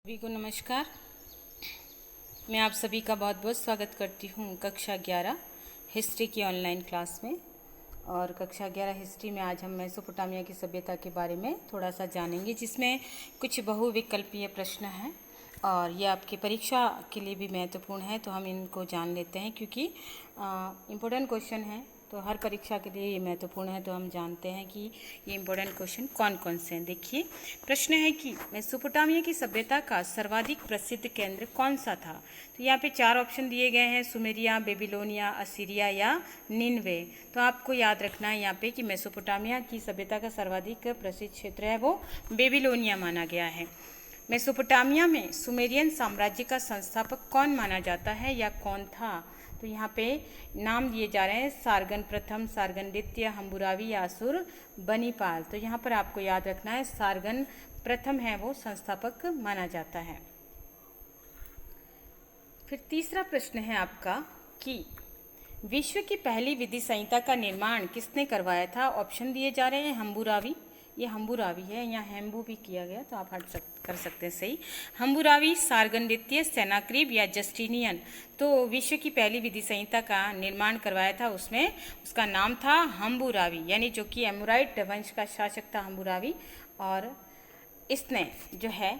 सभी को नमस्कार। मैं आप सभी का बहुत बहुत स्वागत करती हूँ कक्षा 11 हिस्ट्री की ऑनलाइन क्लास में। और कक्षा 11 हिस्ट्री में आज हम मेसोपोटामिया की सभ्यता के बारे में थोड़ा सा जानेंगे, जिसमें कुछ बहुविकल्पीय प्रश्न हैं और ये आपकी परीक्षा के लिए भी महत्वपूर्ण है। तो हम इनको जान लेते हैं क्योंकि इम्पोर्टेंट क्वेश्चन है, तो हर परीक्षा के लिए ये महत्वपूर्ण है। तो हम जानते हैं कि ये इम्पोर्टेंट क्वेश्चन कौन कौन से हैं। देखिए, प्रश्न है कि मेसोपोटामिया की सभ्यता का सर्वाधिक प्रसिद्ध केंद्र कौन सा था। तो यहाँ पे 4 ऑप्शन दिए गए हैं, सुमेरिया, बेबीलोनिया, असीरिया या निन्वे। तो आपको याद रखना है यहाँ पे कि मेसोपोटामिया की सभ्यता का सर्वाधिक प्रसिद्ध क्षेत्र है वो बेबीलोनिया माना गया है। मेसोपोटामिया में सुमेरियन साम्राज्य का संस्थापक कौन माना जाता है या कौन था। तो यहाँ पे नाम दिए जा रहे हैं, सारगन प्रथम, सारगन द्वितीय, हम्बुरावी या असुर बनीपाल। तो यहाँ पर आपको याद रखना है सारगन प्रथम है वो संस्थापक माना जाता है। फिर तीसरा प्रश्न है आपका कि विश्व की पहली विधि संहिता का निर्माण किसने करवाया था। ऑप्शन दिए जा रहे हैं, हम्बुरावी, ये हम्बुरावी है, यहाँ हेम्बू भी किया गया तो आप कर सकते हैं सही। हम्बुरावी, सारगन द्वितीय, सेनाक्रीब या जस्टिनियन। तो विश्व की पहली विधि संहिता का निर्माण करवाया था, उसमें उसका नाम था हम्बुरावी, यानी जो कि एमोराइट वंश का शासक था हम्बुरावी। और इसने जो है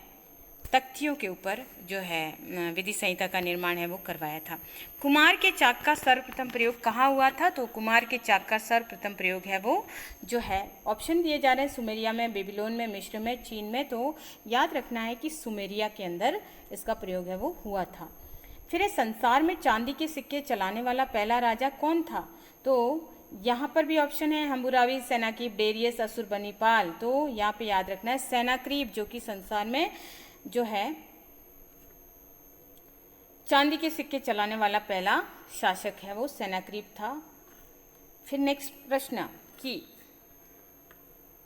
तख्तियों के ऊपर जो है विधि संहिता का निर्माण है वो करवाया था। कुमार के चाक का सर्वप्रथम प्रयोग कहाँ हुआ था। तो कुमार के चाक का सर्वप्रथम प्रयोग है वो जो है, ऑप्शन दिए जा रहे हैं, सुमेरिया में, बेबीलोन में, मिस्र में, चीन में। तो याद रखना है कि सुमेरिया के अंदर इसका प्रयोग है वो हुआ था। फिर संसार में चांदी के सिक्के चलाने वाला पहला राजा कौन था। तो यहाँ पर भी ऑप्शन है, हम्बुरावी, सेनाक्रीब, डेरियस, असुरबनीपाल। तो यहाँ पे याद रखना है सेनाक्रीब, जो कि संसार में जो है चांदी के सिक्के चलाने वाला पहला शासक है वो सेनाक्रीब था। फिर नेक्स्ट प्रश्न कि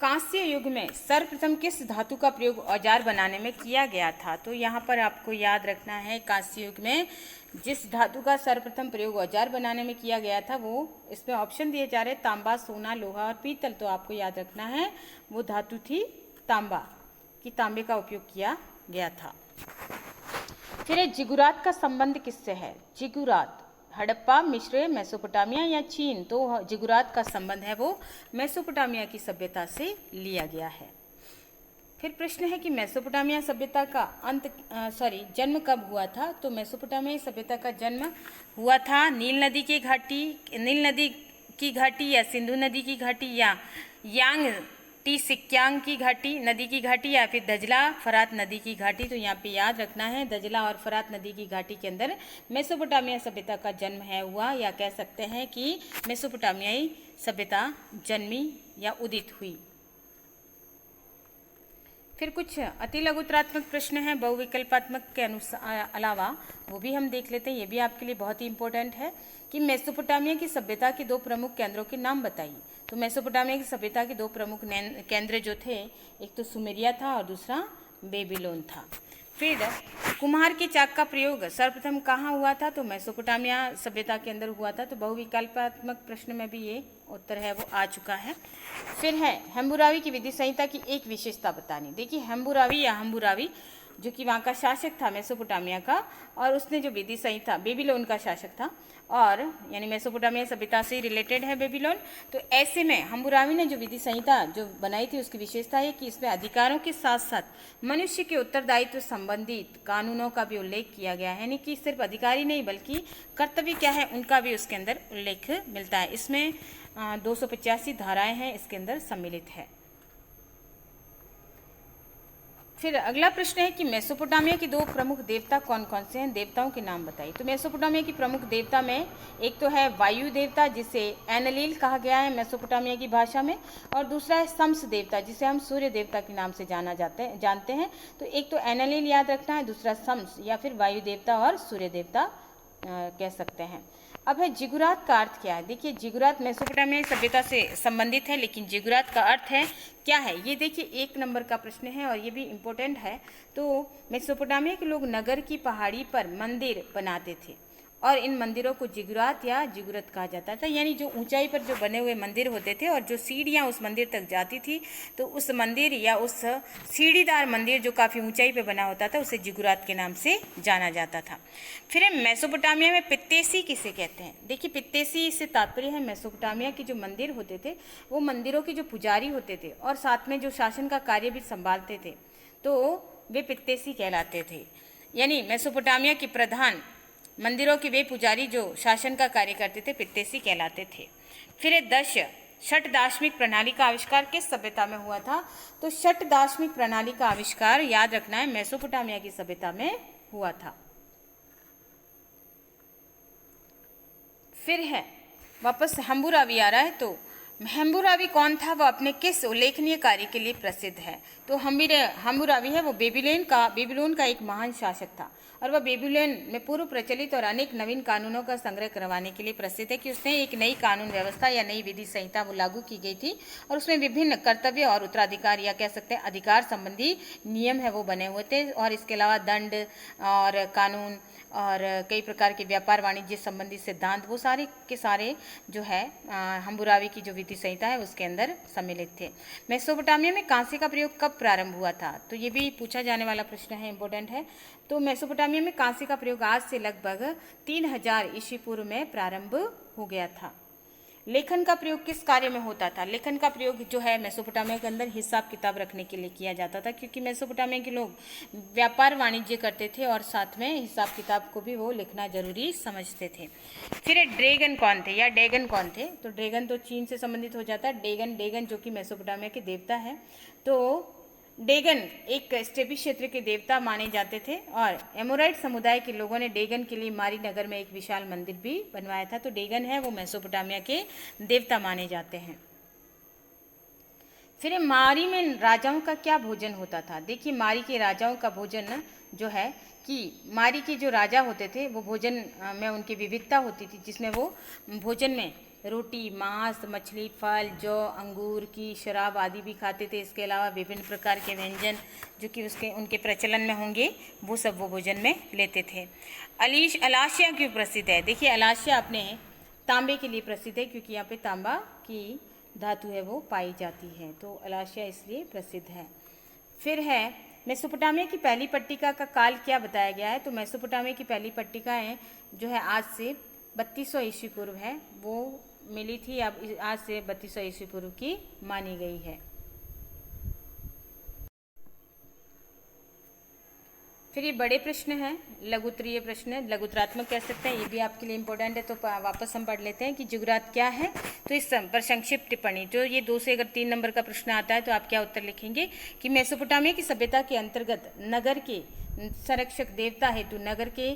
कांस्य युग में सर्वप्रथम किस धातु का प्रयोग औजार बनाने में किया गया था। तो यहाँ पर आपको याद रखना है, कांस्य युग में जिस धातु का सर्वप्रथम प्रयोग औजार बनाने में किया गया था वो, इसमें ऑप्शन दिए जा रहे हैं, तांबा, सोना, लोहा और पीतल। तो आपको याद रखना है वो धातु थी तांबा, कि तांबे का उपयोग किया गया था। फिर जिगुरात का संबंध किससे है। जिगुरात हड़प्पा, मिस्र, मेसोपोटामिया या चीन। तो जिगुरात का संबंध है वो मेसोपोटामिया की सभ्यता से लिया गया है। फिर प्रश्न है कि मेसोपोटामिया सभ्यता का जन्म कब हुआ था। तो मेसोपोटामिया सभ्यता का जन्म हुआ था नील नदी की घाटी या सिंधु नदी की घाटी या यांग टी सिक्यांग की घाटी, नदी की घाटी, या फिर दजला फरात नदी की घाटी। तो यहाँ पे याद रखना है दजला और फरात नदी की घाटी के अंदर मेसोपोटामिया सभ्यता का जन्म है हुआ, या कह सकते हैं कि मेसोपोटामियाई सभ्यता जन्मी या उदित हुई। फिर कुछ अति लघुतरात्मक प्रश्न हैं बहुविकल्पात्मक के अलावा, वो भी हम देख लेते हैं। ये भी आपके लिए बहुत ही इंपॉर्टेंट है कि मेसोपोटामिया की सभ्यता के 2 प्रमुख केंद्रों के नाम बताइए। तो मेसोपोटामिया की सभ्यता के 2 प्रमुख केंद्र जो थे, एक तो सुमेरिया था और दूसरा बेबीलोन था। फिर कुम्हार के चाक का प्रयोग सर्वप्रथम कहाँ हुआ था। तो मेसोपोटामिया सभ्यता के अंदर हुआ था। तो बहुविकल्पात्मक प्रश्न में भी ये उत्तर है वो आ चुका है। फिर है हम्बुरावी की विधि संहिता की एक विशेषता बतानी। देखिए, हम्बुरावी जो कि वहाँ का शासक था मेसोपोटामिया का, और उसने जो विधि संहिता, बेबीलोन का शासक था, और यानी मेसोपोटामिया सभ्यता से रिलेटेड है बेबीलोन। तो ऐसे में हम्बुरावी ने जो विधि संहिता जो बनाई थी, उसकी विशेषता है कि इसमें अधिकारों के साथ साथ मनुष्य के उत्तरदायित्व संबंधित कानूनों का भी उल्लेख किया गया है, यानी कि सिर्फ अधिकारी नहीं बल्कि कर्तव्य क्या है उनका भी उसके अंदर उल्लेख मिलता है। इसमें 285 धाराएं हैं इसके अंदर सम्मिलित है। फिर अगला प्रश्न है कि मेसोपोटामिया के 2 प्रमुख देवता कौन कौन से हैं, देवताओं के नाम बताइए। तो मेसोपोटामिया की प्रमुख देवता में एक तो है वायु देवता, जिसे एनलील कहा गया है मेसोपोटामिया की भाषा में, और दूसरा है शम्स देवता, जिसे हम सूर्य देवता के नाम से जानते हैं। तो एक तो एनलील याद रखना है, दूसरा शम्स या फिर वायु देवता और सूर्य देवता कह सकते हैं। अब है जिगुरात का अर्थ क्या है। देखिए, जिगुरात मेसोपोटामिया सभ्यता से संबंधित है, लेकिन जिगुरात का अर्थ है क्या है, ये देखिए 1 नंबर का प्रश्न है और ये भी इम्पोर्टेंट है। तो मेसोपोटामिया के लोग नगर की पहाड़ी पर मंदिर बनाते थे और इन मंदिरों को जिगुरात या जिगुरत कहा जाता था। यानी जो ऊंचाई पर जो बने हुए मंदिर होते थे और जो सीढ़ियाँ उस मंदिर तक जाती थी, तो उस मंदिर या उस सीढ़ीदार मंदिर जो काफ़ी ऊंचाई पर बना होता था उसे जिगुरात के नाम से जाना जाता था। फिर है मेसोपोटामिया में पित्तेसी किसे कहते हैं। देखिए, पित्तेसी से तात्पर्य है मेसोपोटामिया के जो मंदिर होते थे वो मंदिरों के जो पुजारी होते थे और साथ में जो शासन का कार्य भी संभालते थे, तो वे पित्तेसी कहलाते थे। यानी मेसोपोटामिया के प्रधान मंदिरों के वे पुजारी जो शासन का कार्य करते थे पित्तेसी कहलाते थे। फिर षट दार्शनिक प्रणाली का आविष्कार किस सभ्यता में हुआ था। तो षट दार्शनिक प्रणाली का आविष्कार याद रखना है मेसोपोटामिया की सभ्यता में हुआ था। फिर है वापस हम्बुरावी आ रहा है। तो हम्बुरावी कौन था, वो अपने किस उल्लेखनीय कार्य के लिए प्रसिद्ध है। तो हम्बुरावी है वो बेबीलोन का एक महान शासक था और वह बेबीलोन में पूर्व प्रचलित और अनेक नवीन कानूनों का संग्रह करवाने के लिए प्रसिद्ध है कि उसने एक नई कानून व्यवस्था या नई विधि संहिता वो लागू की गई थी और उसमें विभिन्न कर्तव्य और उत्तराधिकार या कह सकते हैं अधिकार संबंधी नियम है वो बने हुए थे और इसके अलावा दंड और कानून और कई प्रकार के व्यापार वाणिज्य संबंधी सिद्धांत वो सारे के सारे जो है हम्बुरावी की जो विधि संहिता है उसके अंदर सम्मिलित थे। मेसोपोटामिया में कांसे का प्रयोग कब प्रारंभ हुआ था, तो ये भी पूछा जाने वाला प्रश्न है, इंपॉर्टेंट है। तो मेसोपोटामिया में कांसे का प्रयोग आज से लगभग 3000 ईस्वी पूर्व में प्रारंभ हो गया था। लेखन का प्रयोग किस कार्य में होता था। लेखन का प्रयोग जो है मेसोपोटामिया के अंदर हिसाब किताब रखने के लिए किया जाता था, क्योंकि मेसोपोटामिया के लोग व्यापार वाणिज्य करते थे और साथ में हिसाब किताब को भी वो लिखना जरूरी समझते थे। फिर ड्रैगन कौन थे या डैगन कौन थे। तो ड्रैगन तो चीन से संबंधित हो जाता है। डेगन जो कि मेसोपोटामिया के देवता है। तो डेगन एक स्टेपी क्षेत्र के देवता माने जाते थे और एमोराइट समुदाय के लोगों ने डेगन के लिए मारी नगर में एक विशाल मंदिर भी बनवाया था। तो डेगन है वो मेसोपोटामिया के देवता माने जाते हैं। फिर मारी में राजाओं का क्या भोजन होता था। देखिए, मारी के राजाओं का भोजन जो है कि मारी के जो राजा होते थे वो भोजन में उनकी विविधता होती थी, जिसमें वो भोजन में रोटी, मांस, मछली, फल, जौ, अंगूर की शराब आदि भी खाते थे। इसके अलावा विभिन्न प्रकार के व्यंजन जो कि उनके प्रचलन में होंगे वो सब वो भोजन में लेते थे। अलाशिया क्यों प्रसिद्ध है। देखिए, अलाशिया अपने तांबे के लिए प्रसिद्ध है, क्योंकि यहाँ पे तांबा की धातु है वो पाई जाती है, तो अलाशिया इसलिए प्रसिद्ध है। फिर है मेसोपोटामिया की पहली पट्टिका का काल क्या बताया गया है। तो मेसोपोटामिया की पहली पट्टिकाएँ जो है आज से 3200 ईस्वी पूर्व है वो मिली थी, अब आज से 3200 ईस्वी पूर्व की मानी गई है। फिर ये बड़े प्रश्न हैं, लघुत्तरीय प्रश्न, लघुत्तरात्मक कह सकते हैं, ये भी आपके लिए इंपॉर्टेंट है। तो वापस हम पढ़ लेते हैं कि जिगुरात क्या है। तो इस पर संक्षिप्त टिप्पणी, जो ये 2 से अगर 3 नंबर का प्रश्न आता है तो आप क्या उत्तर लिखेंगे कि मेसोपोटामिया की सभ्यता के अंतर्गत नगर के संरक्षक देवता हेतु नगर के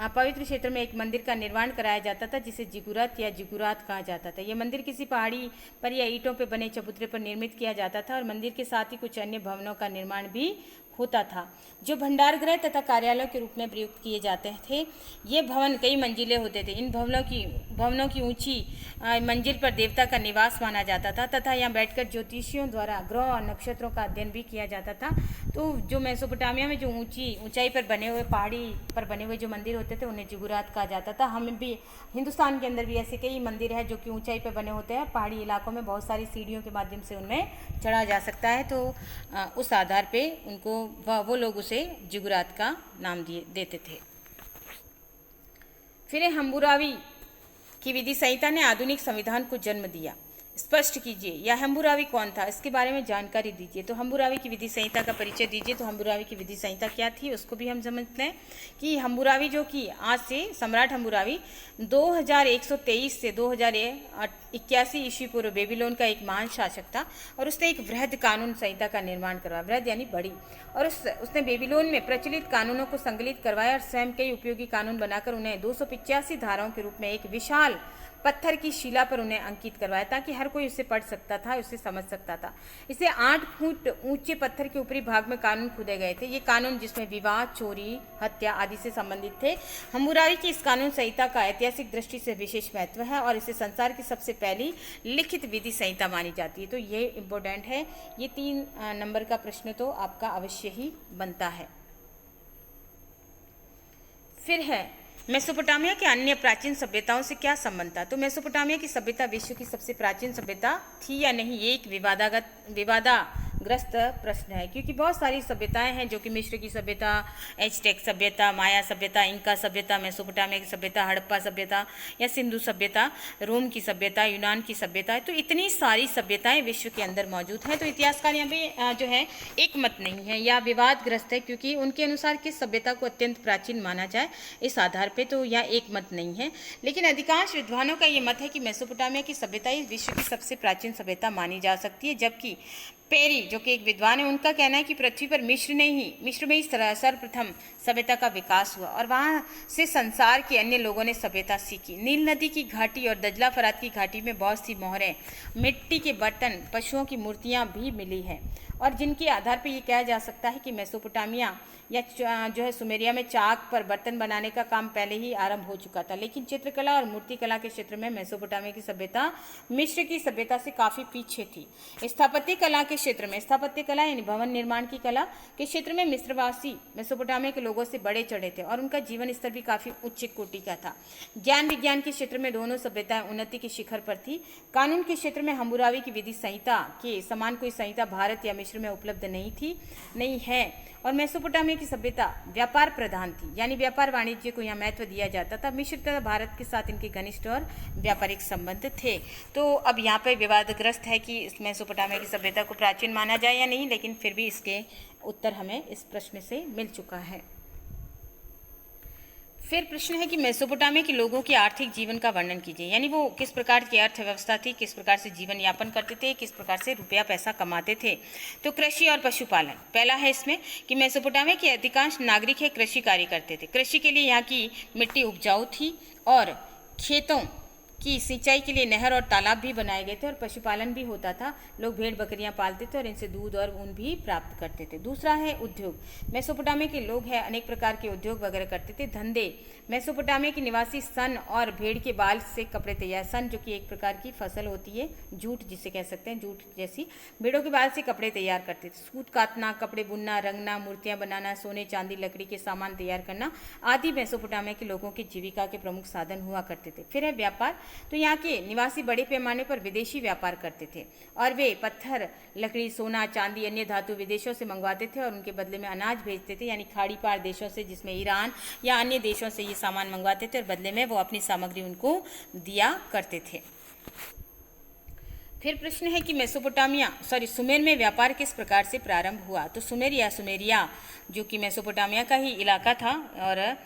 पवित्र क्षेत्र में एक मंदिर का निर्माण कराया जाता था, जिसे जिगुरत या जिगुरात कहा जाता था। यह मंदिर किसी पहाड़ी पर या ईंटों पर बने चबूतरे पर निर्मित किया जाता था और मंदिर के साथ ही कुछ अन्य भवनों का निर्माण भी होता था, जो भंडार गृह तथा कार्यालयों के रूप में प्रयुक्त किए जाते थे। ये भवन कई मंजिले होते थे। इन भवनों की ऊंची मंजिल पर देवता का निवास माना जाता था तथा यहाँ बैठकर ज्योतिषियों द्वारा ग्रह और नक्षत्रों का अध्ययन भी किया जाता था। तो जो मेसोपोटामिया में जो ऊंचाई पर बने हुए पहाड़ी पर बने हुए जो मंदिर होते थे उन्हें जिगुरात कहा जाता था। हमें भी हिंदुस्तान के अंदर भी ऐसे कई मंदिर है जो कि ऊंचाई पर बने होते हैं। पहाड़ी इलाकों में बहुत सारी सीढ़ियों के माध्यम से उनमें चढ़ा जा सकता है, तो उस आधार पे उनको वो लोग उसे जिगुरात का नाम देते थे। फिर हम्बुरावी की विधि संहिता ने आधुनिक संविधान को जन्म दिया। स्पष्ट कीजिए, या हम्बुरावी कौन था, इसके बारे में जानकारी दीजिए। तो हम्बुरावी की विधि संहिता का परिचय दीजिए। तो हम्बुरावी की विधि संहिता क्या थी उसको भी हम समझते हैं कि हम्बुरावी जो कि आज से सम्राट हम्बुरावी 2123 से 2081 ईस्वी पूर्व बेबीलोन का एक महान शासक था और उसने एक वृहद कानून संहिता का निर्माण करवाया, वृहद यानी बड़ी, और उसने बेबीलोन में प्रचलित कानूनों को संकलित करवाया और स्वयं कई उपयोगी कानून बनाकर उन्हें 285 धाराओं के रूप में एक विशाल पत्थर की शिला पर उन्हें अंकित करवाया ताकि हर कोई उसे पढ़ सकता था, उसे समझ सकता था। इसे 8 फुट ऊंचे पत्थर के ऊपरी भाग में कानून खुदे गए थे। ये कानून जिसमें विवाह, चोरी, हत्या आदि से संबंधित थे। हम्बुरावी की इस कानून संहिता का ऐतिहासिक दृष्टि से विशेष महत्व है और इसे संसार की सबसे पहली लिखित विधि संहिता मानी जाती है। तो ये इम्पोर्टेंट है। ये 3 नंबर का प्रश्न तो आपका अवश्य ही बनता है। फिर है मेसोपोटामिया के अन्य प्राचीन सभ्यताओं से क्या संबंध था? तो मेसोपोटामिया की सभ्यता विश्व की सबसे प्राचीन सभ्यता थी या नहीं, ये एक विवादाग्रस्त प्रश्न है, क्योंकि बहुत सारी सभ्यताएं हैं जो कि मिस्र की सभ्यता, एज़टेक सभ्यता, माया सभ्यता, इंका सभ्यता, मेसोपोटामिया की सभ्यता, हड़प्पा सभ्यता या सिंधु सभ्यता, रोम की सभ्यता, यूनान की सभ्यता है। तो इतनी सारी सभ्यताएं विश्व के अंदर मौजूद हैं। तो इतिहासकार यहाँ पे जो है एक मत नहीं है या विवादग्रस्त है, क्योंकि उनके अनुसार किस सभ्यता को अत्यंत प्राचीन माना जाए इस आधार पे तो यह एक मत नहीं है। लेकिन अधिकांश विद्वानों का ये मत है कि मेसोपोटामिया की सभ्यता इस विश्व की सबसे प्राचीन सभ्यता मानी जा सकती है, जबकि पेरी जो कि एक विद्वान है, उनका कहना है कि पृथ्वी पर मिस्र में ही सर्वप्रथम सभ्यता का विकास हुआ और वहाँ से संसार के अन्य लोगों ने सभ्यता सीखी। नील नदी की घाटी और दजला फरात की घाटी में बहुत सी मोहरें, मिट्टी के बर्तन, पशुओं की मूर्तियाँ भी मिली हैं और जिनके आधार पर ये कहा जा सकता है कि मेसोपोटामिया या जो है सुमेरिया में चाक पर बर्तन बनाने का काम पहले ही आरंभ हो चुका था। लेकिन चित्रकला और मूर्तिकला के क्षेत्र में मेसोपोटामिया की सभ्यता मिस्र की सभ्यता से काफ़ी पीछे थी। स्थापत्य कला के क्षेत्र में, स्थापत्य कला यानी भवन निर्माण की कला के क्षेत्र में मिस्रवासी मेसोपोटामिया के लोगों से बड़े चढ़े थे और उनका जीवन स्तर भी काफ़ी उच्च कोटि का था। ज्ञान विज्ञान के क्षेत्र में दोनों सभ्यताएं उन्नति के शिखर पर थी। कानून के क्षेत्र में हम्मुराबी की विधि संहिता के समान कोई संहिता भारत या मिस्र में उपलब्ध नहीं है। और मेसोपोटामिया की सभ्यता व्यापार प्रधान थी, यानी व्यापार वाणिज्य को यहाँ महत्व दिया जाता था। मिस्र तथा भारत के साथ इनके घनिष्ठ और व्यापारिक संबंध थे। तो अब यहाँ पर विवादग्रस्त है कि इस मेसोपोटामिया की सभ्यता को प्राचीन माना जाए या नहीं, लेकिन फिर भी इसके उत्तर हमें इस प्रश्न से मिल चुका है। फिर प्रश्न है कि मेसोपोटामिया के लोगों के आर्थिक जीवन का वर्णन कीजिए, यानी वो किस प्रकार की अर्थव्यवस्था थी, किस प्रकार से जीवन यापन करते थे, किस प्रकार से रुपया पैसा कमाते थे। तो कृषि और पशुपालन पहला है इसमें कि मेसोपोटामिया के अधिकांश नागरिक है कृषि कार्य करते थे। कृषि के लिए यहाँ की मिट्टी उपजाऊ थी और खेतों की सिंचाई के लिए नहर और तालाब भी बनाए गए थे और पशुपालन भी होता था। लोग भेड़ बकरियां पालते थे और इनसे दूध और ऊन भी प्राप्त करते थे। दूसरा है उद्योग। मेसोपोटामिया के लोग हैं अनेक प्रकार के उद्योग वगैरह करते थे। धंधे, मेसोपोटामिया के निवासी सन और भेड़ के बाल से कपड़े तैयार, सन जो कि एक प्रकार की फसल होती है, जूट जिसे कह सकते हैं, जूट जैसी, भेड़ों के बाल से कपड़े तैयार करते थे। सूत काटना, कपड़े बुनना, रंगना, मूर्तियां बनाना, सोने चांदी लकड़ी के सामान तैयार करना आदि मेसोपोटामिया के लोगों की जीविका के प्रमुख साधन हुआ करते थे। फिर है व्यापार। तो यहाँ के निवासी बड़े पैमाने पर विदेशी व्यापार करते थे और वे पत्थर, लकड़ी, सोना, चांदी, अन्य धातु विदेशों से मंगवाते थे और उनके बदले में अनाज भेजते थे, यानी खाड़ी पार देशों से, जिसमें ईरान या अन्य देशों से ये सामान मंगवाते थे और बदले में वो अपनी सामग्री उनको दिया करते थे। फिर प्रश्न है कि सुमेर में व्यापार किस प्रकार से प्रारंभ हुआ। तो सुमेरिया जो कि मेसोपोटामिया का ही इलाका था और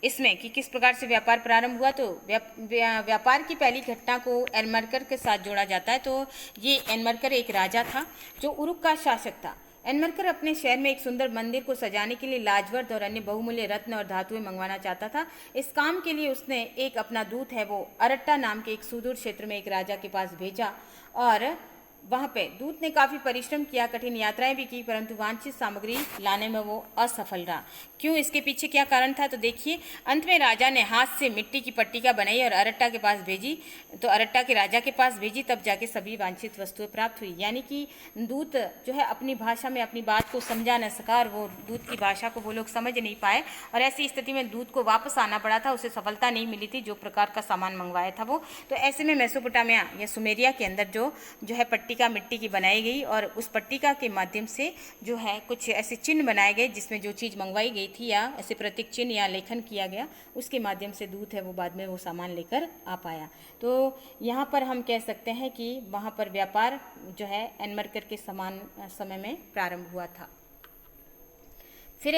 इसमें कि किस प्रकार से व्यापार प्रारंभ हुआ। तो व्यापार की पहली घटना को एनमर्कर के साथ जोड़ा जाता है। तो ये एनमर्कर एक राजा था जो उरुक का शासक था। एनमर्कर अपने शहर में एक सुंदर मंदिर को सजाने के लिए लाजवर्द और अन्य बहुमूल्य रत्न और धातुएं मंगवाना चाहता था। इस काम के लिए उसने एक अपना दूत है वो अरट्टा नाम के एक सुदूर क्षेत्र में एक राजा के पास भेजा और वहाँ पे दूत ने काफ़ी परिश्रम किया, कठिन यात्राएं भी की, परंतु वांछित सामग्री लाने में वो असफल रहा। क्यों, इसके पीछे क्या कारण था? तो देखिए, अंत में राजा ने हाथ से मिट्टी की पट्टिका बनाई और अरट्टा के पास भेजी। तो अरट्टा के राजा के पास भेजी, तब जाके सभी वांछित वस्तुएं प्राप्त हुई। यानी कि दूत जो है अपनी भाषा में अपनी बात को समझा न सका और वो दूत की भाषा को वो लोग समझ नहीं पाए और ऐसी स्थिति में दूत को वापस आना पड़ा था। उसे सफलता नहीं मिली थी जो प्रकार का सामान मंगवाया था वो। तो ऐसे में मेसोपोटामिया या सुमेरिया के अंदर जो है पट्टिका मिट्टी की बनाई गई और उस पट्टिका के माध्यम से जो है कुछ ऐसे चिन्ह बनाए गए जिसमें जो चीज़ मंगवाई गई थी या ऐसे प्रतीक चिन्ह या लेखन किया गया, उसके माध्यम से दूत है वो बाद में वो सामान लेकर आ पाया। तो यहाँ पर हम कह सकते हैं कि वहाँ पर व्यापार जो है एनमर्कर के समान समय में प्रारंभ हुआ था। फिर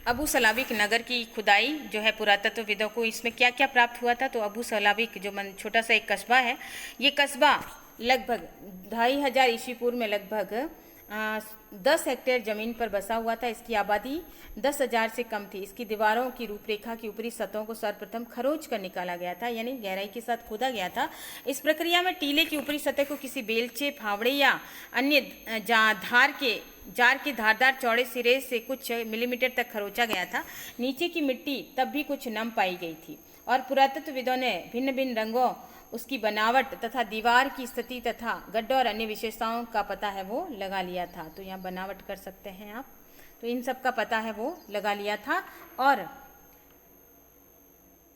अबू सलाबिक नगर की खुदाई जो है पुरातत्वविदों को इसमें क्या क्या प्राप्त हुआ था। तो अबू सलाबिक जो छोटा सा एक कस्बा है, ये कस्बा लगभग 2500 ईस्वी पूर्व में लगभग 10 हेक्टेयर जमीन पर बसा हुआ था। इसकी आबादी 10,000 से कम थी। इसकी दीवारों की रूपरेखा की ऊपरी सतहों को सर्वप्रथम खरोच कर निकाला गया था, यानी गहराई के साथ खोदा गया था। इस प्रक्रिया में टीले की ऊपरी सतह को किसी बेलचे, फावड़े या अन्य जार के धारदार चौड़े सिरे से कुछ मिलीमीटर तक खरोचा गया था। नीचे की मिट्टी तब भी कुछ नम पाई गई थी और पुरातत्वविदों ने भिन्न भिन्न रंगों, उसकी बनावट तथा दीवार की स्थिति तथा गड्ढों और अन्य विशेषताओं का पता है वो लगा लिया था। तो यहाँ बनावट कर सकते हैं आप, तो इन सब का पता है वो लगा लिया था और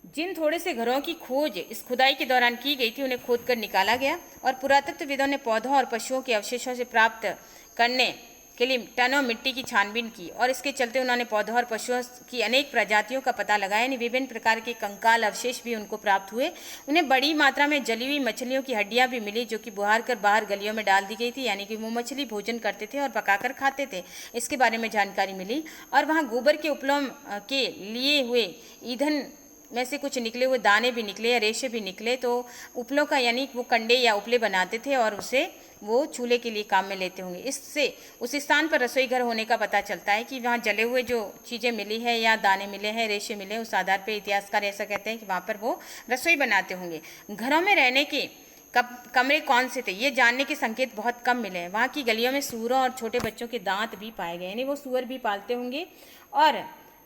जिन थोड़े से घरों की खोज इस खुदाई के दौरान की गई थी उन्हें खोद कर निकाला गया और पुरातत्वविदों ने पौधों और पशुओं के अवशेषों से प्राप्त करने के लिए टनों मिट्टी की छानबीन की और इसके चलते उन्होंने पौधों और पशुओं की अनेक प्रजातियों का पता लगाया। यानी विभिन्न प्रकार के कंकाल अवशेष भी उनको प्राप्त हुए। उन्हें बड़ी मात्रा में जली हुई मछलियों की हड्डियां भी मिली जो कि बुहार कर बाहर गलियों में डाल दी गई थी। यानी कि वो मछली भोजन करते थे और पकाकर खाते थे, इसके बारे में जानकारी मिली। और वहाँ गोबर के उपलों के लिए हुए ईंधन में से कुछ निकले हुए दाने भी निकले या रेशे भी निकले। तो उपलों का यानी वो कंडे या उपले बनाते थे और उसे वो चूल्हे के लिए काम में लेते होंगे। इससे उस स्थान पर रसोई घर होने का पता चलता है कि वहाँ जले हुए जो चीज़ें मिली है या दाने मिले हैं, रेशे मिले, उस आधार पर इतिहासकार ऐसा कहते हैं कि वहाँ पर वो रसोई बनाते होंगे। घरों में रहने के कमरे कौन से थे ये जानने के संकेत बहुत कम मिले हैं। वहाँ की गलियों में सूअरों और छोटे बच्चों के दांत भी पाए गए, यानी वो सूअर भी पालते होंगे और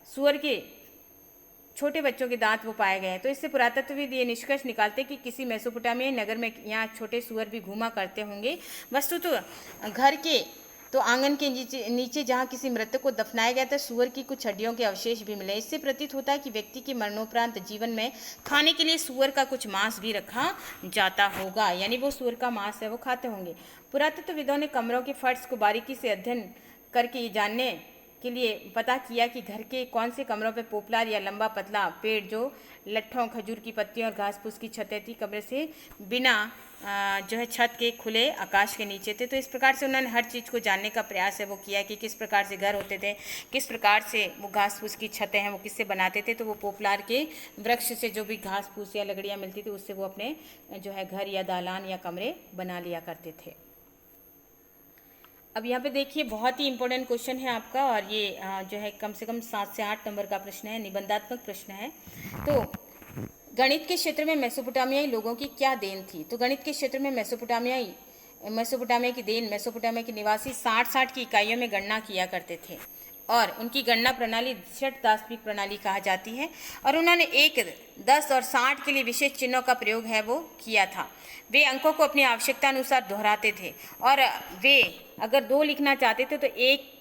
सूअर के छोटे बच्चों के दांत वो पाए गए हैं। तो इससे पुरातत्वविद ये निष्कर्ष निकालते कि किसी मेसोपोटामियाई नगर में यहाँ छोटे सूअर भी घूमा करते होंगे। वस्तुतः घर के तो आंगन के नीचे जहाँ किसी मृतक को दफनाया गया था सूअर की कुछ हड्डियों के अवशेष भी मिले। इससे प्रतीत होता है कि व्यक्ति के मरणोपरांत जीवन में खाने के लिए सूअर का कुछ मांस भी रखा जाता होगा, यानी वो सूअर का मांस है वो खाते होंगे। पुरातत्वविदों ने कमरों के फर्श को बारीकी से अध्ययन करके ये जानने के लिए पता किया कि घर के कौन से कमरों पर पोपलार या लंबा पतला पेड़ जो लट्ठों, खजूर की पत्तियों और घास फूस की छतें थी, कमरे से बिना जो है छत के खुले आकाश के नीचे थे। तो इस प्रकार से उन्होंने हर चीज़ को जानने का प्रयास है वो किया कि किस प्रकार से घर होते थे, किस प्रकार से वो घास फूस की छतें हैं वो किससे बनाते थे। तो वो पोपलार के वृक्ष से जो भी घास फूस या लकड़ियाँ मिलती थी उससे वो अपने जो है घर या दालान या कमरे बना लिया करते थे। अब यहाँ पे देखिए बहुत ही इंपॉर्टेंट क्वेश्चन है आपका और ये जो है कम से कम 7 से 8 नंबर का प्रश्न है, निबंधात्मक प्रश्न है। तो गणित के क्षेत्र में मेसोपोटामियाई लोगों की क्या देन थी? तो गणित के क्षेत्र में मेसोपोटामिया की देन, मेसोपोटामिया के निवासी 60 की इकाइयों में गणना किया करते थे और उनकी गणना प्रणाली षट दार्शनिक प्रणाली कहा जाती है। और उन्होंने 1, 10 और 60 के लिए विशेष चिन्हों का प्रयोग है वो किया था। वे अंकों को अपनी आवश्यकता अनुसार दोहराते थे और वे अगर 2 लिखना चाहते थे तो एक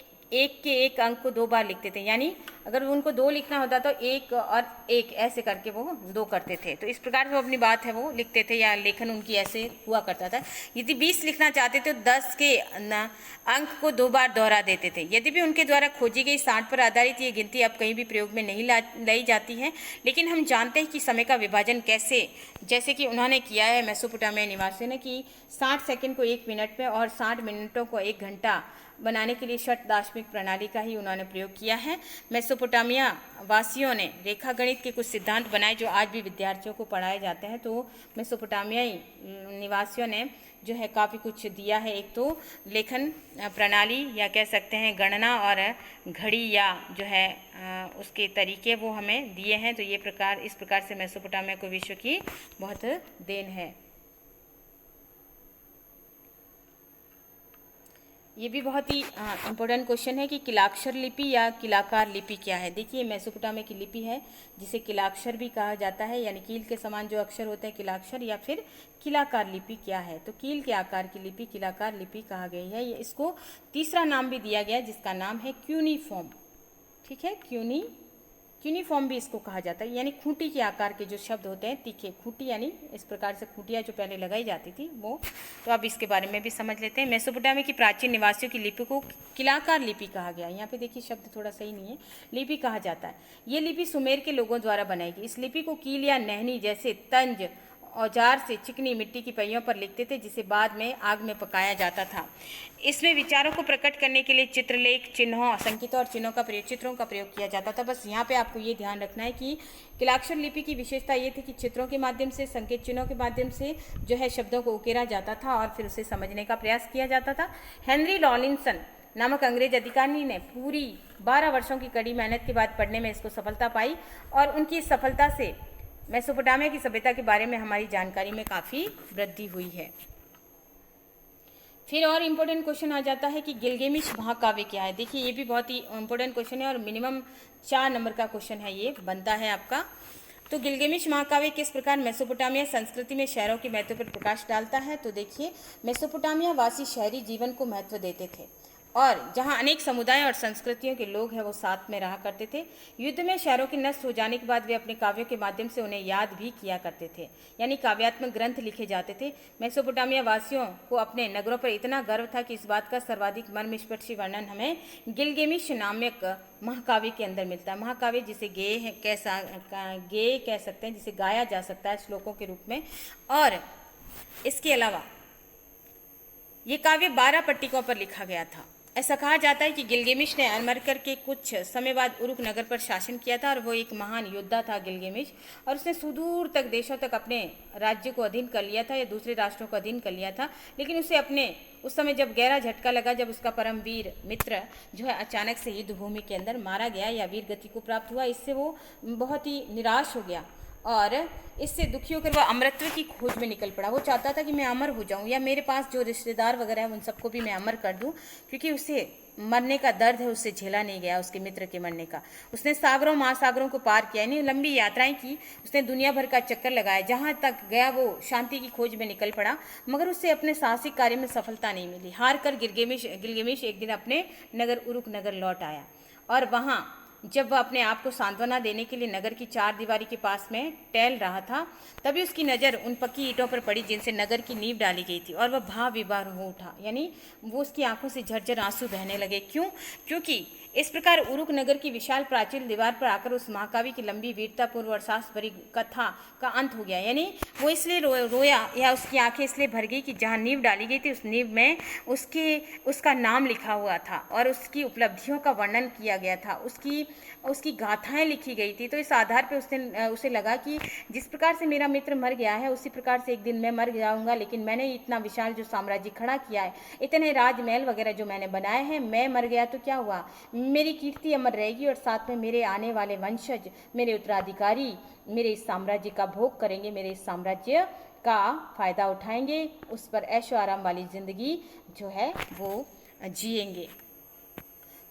अंक को 2 बार लिखते थे। यानी अगर उनको 2 लिखना होता तो 1 और 1 ऐसे करके वो 2 करते थे। तो इस प्रकार से वो अपनी बात है वो लिखते थे या लेखन उनकी ऐसे हुआ करता था। यदि 20 लिखना चाहते तो 10 के अंक को 2 बार दोहरा देते थे। यदि भी उनके द्वारा खोजी गई 60 पर आधारित ये गिनती अब कहीं भी प्रयोग में नहीं लाई जाती है, लेकिन हम जानते हैं कि समय का विभाजन कैसे, जैसे कि उन्होंने किया है मेसोपोटामिया निवासियों ने कि 60 सेकंड को 1 मिनट में और 60 मिनटों को 1 घंटा बनाने के लिए षट दार्शनिक प्रणाली का ही उन्होंने प्रयोग किया है। मेसोपोटामिया वासियों ने रेखा गणित के कुछ सिद्धांत बनाए जो आज भी विद्यार्थियों को पढ़ाए जाते हैं। तो मेसोपोटामियाई निवासियों ने जो है काफ़ी कुछ दिया है। एक तो लेखन प्रणाली या कह सकते हैं गणना और घड़ी या जो है उसके तरीके वो हमें दिए हैं। तो ये इस प्रकार से मेसोपोटामिया को विश्व की बहुत देन है। ये भी बहुत ही इम्पोर्टेंट क्वेश्चन है कि किलाक्षर लिपि या किलाकार लिपि क्या है। देखिए मेसोपोटामिया की लिपि है जिसे किलाक्षर भी कहा जाता है, यानी कील के समान जो अक्षर होते हैं किलाक्षर, या फिर किलाकार लिपि क्या है तो कील के आकार की लिपि किलाकार लिपि कहा गई है। इसको तीसरा नाम भी दिया गया जिसका नाम है क्यूनीफॉर्म। ठीक है, क्यूनीफॉर्म भी इसको कहा जाता है, यानी खूंटी के आकार के जो शब्द होते हैं तीखे, खूंटी यानी इस प्रकार से खूंटियाँ जो पहले लगाई जाती थी वो। तो अब इसके बारे में भी समझ लेते हैं। मेसोपोटामिया की प्राचीन निवासियों की लिपि को किलाकार लिपि कहा गया। यहाँ पे देखिए शब्द थोड़ा सही नहीं है, लिपि कहा जाता है। ये लिपि सुमेर के लोगों द्वारा बनाई गई। इस लिपि को कील या नहनी जैसे तंज औजार से चिकनी मिट्टी की पहियों पर लिखते थे जिसे बाद में आग में पकाया जाता था। इसमें विचारों को प्रकट करने के लिए चित्रलेख, चिन्हों, संकेतों और चित्रों का प्रयोग किया जाता था। बस यहाँ पे आपको ये ध्यान रखना है कि किलाक्षर लिपि की विशेषता ये थी कि चित्रों के माध्यम से, संकेत चिन्हों के माध्यम से जो है शब्दों को उकेरा जाता था और फिर उसे समझने का प्रयास किया जाता था। हेनरी लॉलिंसन नामक अंग्रेज अधिकारी ने पूरी 12 वर्षों की कड़ी मेहनत के बाद पढ़ने में इसको सफलता पाई और उनकी सफलता से मेसोपोटामिया की सभ्यता के बारे में हमारी जानकारी में काफ़ी वृद्धि हुई है। फिर और इम्पोर्टेंट क्वेश्चन आ जाता है कि गिलगेमिश महाकाव्य क्या है। देखिए ये भी बहुत ही इम्पोर्टेंट क्वेश्चन है और मिनिमम 4 नंबर का क्वेश्चन है, ये बनता है आपका। तो गिलगेमिश महाकाव्य किस प्रकार मेसोपोटामिया संस्कृति में शहरों के महत्व पर प्रकाश डालता है। तो देखिए मेसोपोटामिया वासी शहरी जीवन को महत्व देते थे और जहां अनेक समुदाय और संस्कृतियों के लोग हैं वो साथ में रहा करते थे। युद्ध में शहरों के नष्ट हो जाने के बाद वे अपने काव्यों के माध्यम से उन्हें याद भी किया करते थे, यानी काव्यात्मक ग्रंथ लिखे जाते थे। मेसोपोटामिया वासियों को अपने नगरों पर इतना गर्व था कि इस बात का सर्वाधिक मर्मस्पर्शी वर्णन हमें गिलगेमिश नामक महाकाव्य के अंदर मिलता है। महाकाव्य जिसे गेय कह सकते हैं, जिसे गाया जा सकता है श्लोकों के रूप में। और इसके अलावा ये काव्य 12 पट्टिकों पर लिखा गया था। ऐसा कहा जाता है कि गिलगेमिश ने अमरकर के कुछ समय बाद उरुक नगर पर शासन किया था और वो एक महान योद्धा था गिलगेमिश, और उसने सुदूर तक देशों तक अपने राज्य को अधीन कर लिया था या दूसरे राष्ट्रों को अधीन कर लिया था। लेकिन उसे अपने उस समय जब गहरा झटका लगा, जब उसका परम वीर मित्र जो है अचानक से युद्ध भूमि के अंदर मारा गया या वीर गति को प्राप्त हुआ, इससे वो बहुत ही निराश हो गया और इससे दुखी होकर वह अमरत्व की खोज में निकल पड़ा। वो चाहता था कि मैं अमर हो जाऊं या मेरे पास जो रिश्तेदार वगैरह है उन सबको भी मैं अमर कर दूं, क्योंकि उसे मरने का दर्द है, उससे झेला नहीं गया उसके मित्र के मरने का। उसने सागरों महासागरों को पार किया, यानी लंबी यात्राएं की, उसने दुनिया भर का चक्कर लगाया। जहां तक गया वो शांति की खोज में निकल पड़ा, मगर उससे अपने साहसिक कार्य में सफलता नहीं मिली। हार कर गिलगेमिश एक दिन अपने नगर उरुक नगर लौट आया और वहाँ जब वह अपने आप को सांत्वना देने के लिए नगर की चार दीवारी के पास में टहल रहा था, तभी उसकी नज़र उन पक्की ईंटों पर पड़ी जिनसे नगर की नींव डाली गई थी, और वह भाव विभोर हो उठा, यानी वो उसकी आंखों से झरझर आंसू बहने लगे। क्योंकि इस प्रकार उरुक नगर की विशाल प्राचीन दीवार पर आकर उस महाकाव्य की लंबी वीरतापूर्व और साहस भरी कथा का अंत हो गया। यानी वो इसलिए रोया या उसकी आंखें इसलिए भर गई कि जहाँ नींव डाली गई थी उस नींव में उसका नाम लिखा हुआ था और उसकी उपलब्धियों का वर्णन किया गया था, उसकी गाथाएं लिखी गई थी। तो इस आधार पे उसे लगा कि जिस प्रकार से मेरा मित्र मर गया है उसी प्रकार से एक दिन मैं मर जाऊंगा, लेकिन मैंने इतना विशाल जो साम्राज्य खड़ा किया है, इतने राजमहल वगैरह जो मैंने बनाए हैं, मैं मर गया तो क्या हुआ, मेरी कीर्ति अमर रहेगी और साथ में मेरे आने वाले वंशज, मेरे उत्तराधिकारी मेरे इस साम्राज्य का भोग करेंगे, मेरे इस साम्राज्य का फायदा उठाएंगे, उस पर ऐशो आराम वाली जिंदगी जो है वो जिएंगे।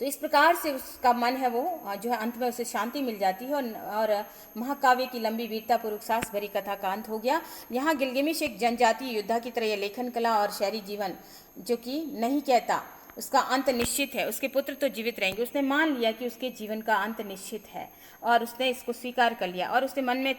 तो इस प्रकार से उसका मन है वो जो है अंत में उसे शांति मिल जाती है और महाकाव्य की लंबी वीरतापूर्वक साहस भरी कथा का अंत हो गया। यहाँ गिलगेमिश एक जनजातीय योद्धा की तरह लेखन कला और शहरी जीवन जो कि नहीं कहता उसका अंत निश्चित है, उसके पुत्र तो जीवित रहेंगे। उसने मान लिया कि उसके जीवन का अंत निश्चित है और उसने इसको स्वीकार कर लिया और उसके मन में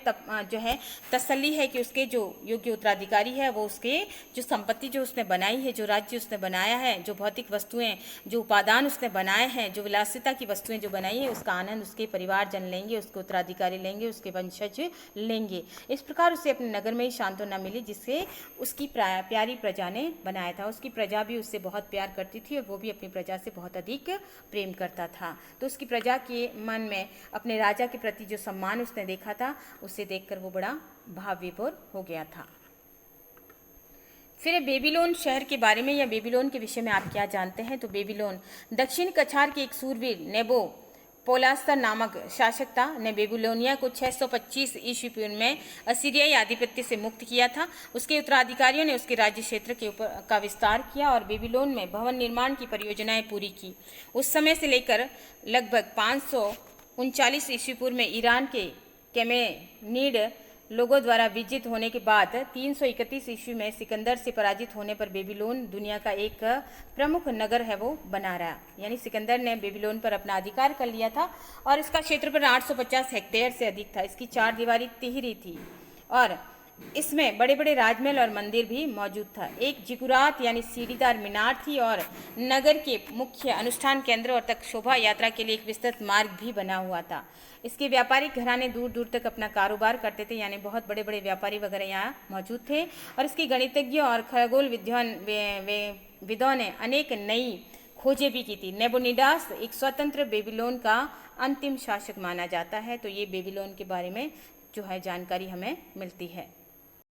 जो है तसल्ली है कि उसके जो योग्य उत्तराधिकारी है वो उसके जो संपत्ति जो उसने बनाई है, जो राज्य उसने बनाया है, जो भौतिक वस्तुएं, जो उपादान उसने बनाए हैं, जो विलासिता की वस्तुएं जो बनाई है, उसका आनंद उसके परिवारजन लेंगे, उसके उत्तराधिकारी लेंगे, उसके वंशज लेंगे। इस प्रकार उसे अपने नगर में ही सांत्वना मिली जिससे उसकी प्यारी प्रजा ने बनाया था। उसकी प्रजा भी उससे बहुत प्यार करती थी और वो भी अपनी प्रजा से बहुत अधिक प्रेम करता था। तो उसकी प्रजा के मन में अपने राजा के प्रति जो सम्मान उसने देखा था, उसे देखकर वो बड़ा भाव विभोर हो गया था। फिर बेबीलोन शहर के बारे में या बेबीलोन के विषय में आप क्या जानते हैं? तो बेबीलोन दक्षिण कछार के एक सूरवीर नेबो पोलास्तर नामक शासक था ने बेबीलोनिया को 625 ईस्वी पूर्व में असीरियाई आधिपत्य से मुक्त किया था। उसके उत्तराधिकारियों ने उसके राज्य क्षेत्र के ऊपर का विस्तार किया और बेबीलोन में भवन निर्माण की परियोजनाएं पूरी की। उस समय से लेकर लगभग 539 ईस्वी पूर्व में ईरान के केमेनीड लोगों द्वारा विजित होने के बाद 331 ईस्वी में सिकंदर से पराजित होने पर बेबीलोन दुनिया का एक प्रमुख नगर है वो बना रहा। यानी सिकंदर ने बेबीलोन पर अपना अधिकार कर लिया था और इसका क्षेत्रफल 850 हेक्टेयर से अधिक था। इसकी चार दीवारी तिहरी थी और इसमें बड़े बड़े राजमहल और मंदिर भी मौजूद था। एक जिगुरात यानी सीढ़ीदार मीनार थी और नगर के मुख्य अनुष्ठान केंद्र और तक शोभा यात्रा के लिए एक विस्तृत मार्ग भी बना हुआ था। इसके व्यापारिक घराने दूर दूर तक अपना कारोबार करते थे, यानी बहुत बड़े बड़े व्यापारी वगैरह यहाँ मौजूद थे और इसके गणितज्ञों और खगोल विदों ने अनेक नई खोजें भी की थी। नेबुनिडास एक स्वतंत्र बेबीलोन का अंतिम शासक माना जाता है। तो ये बेबीलोन के बारे में जो है जानकारी हमें मिलती है।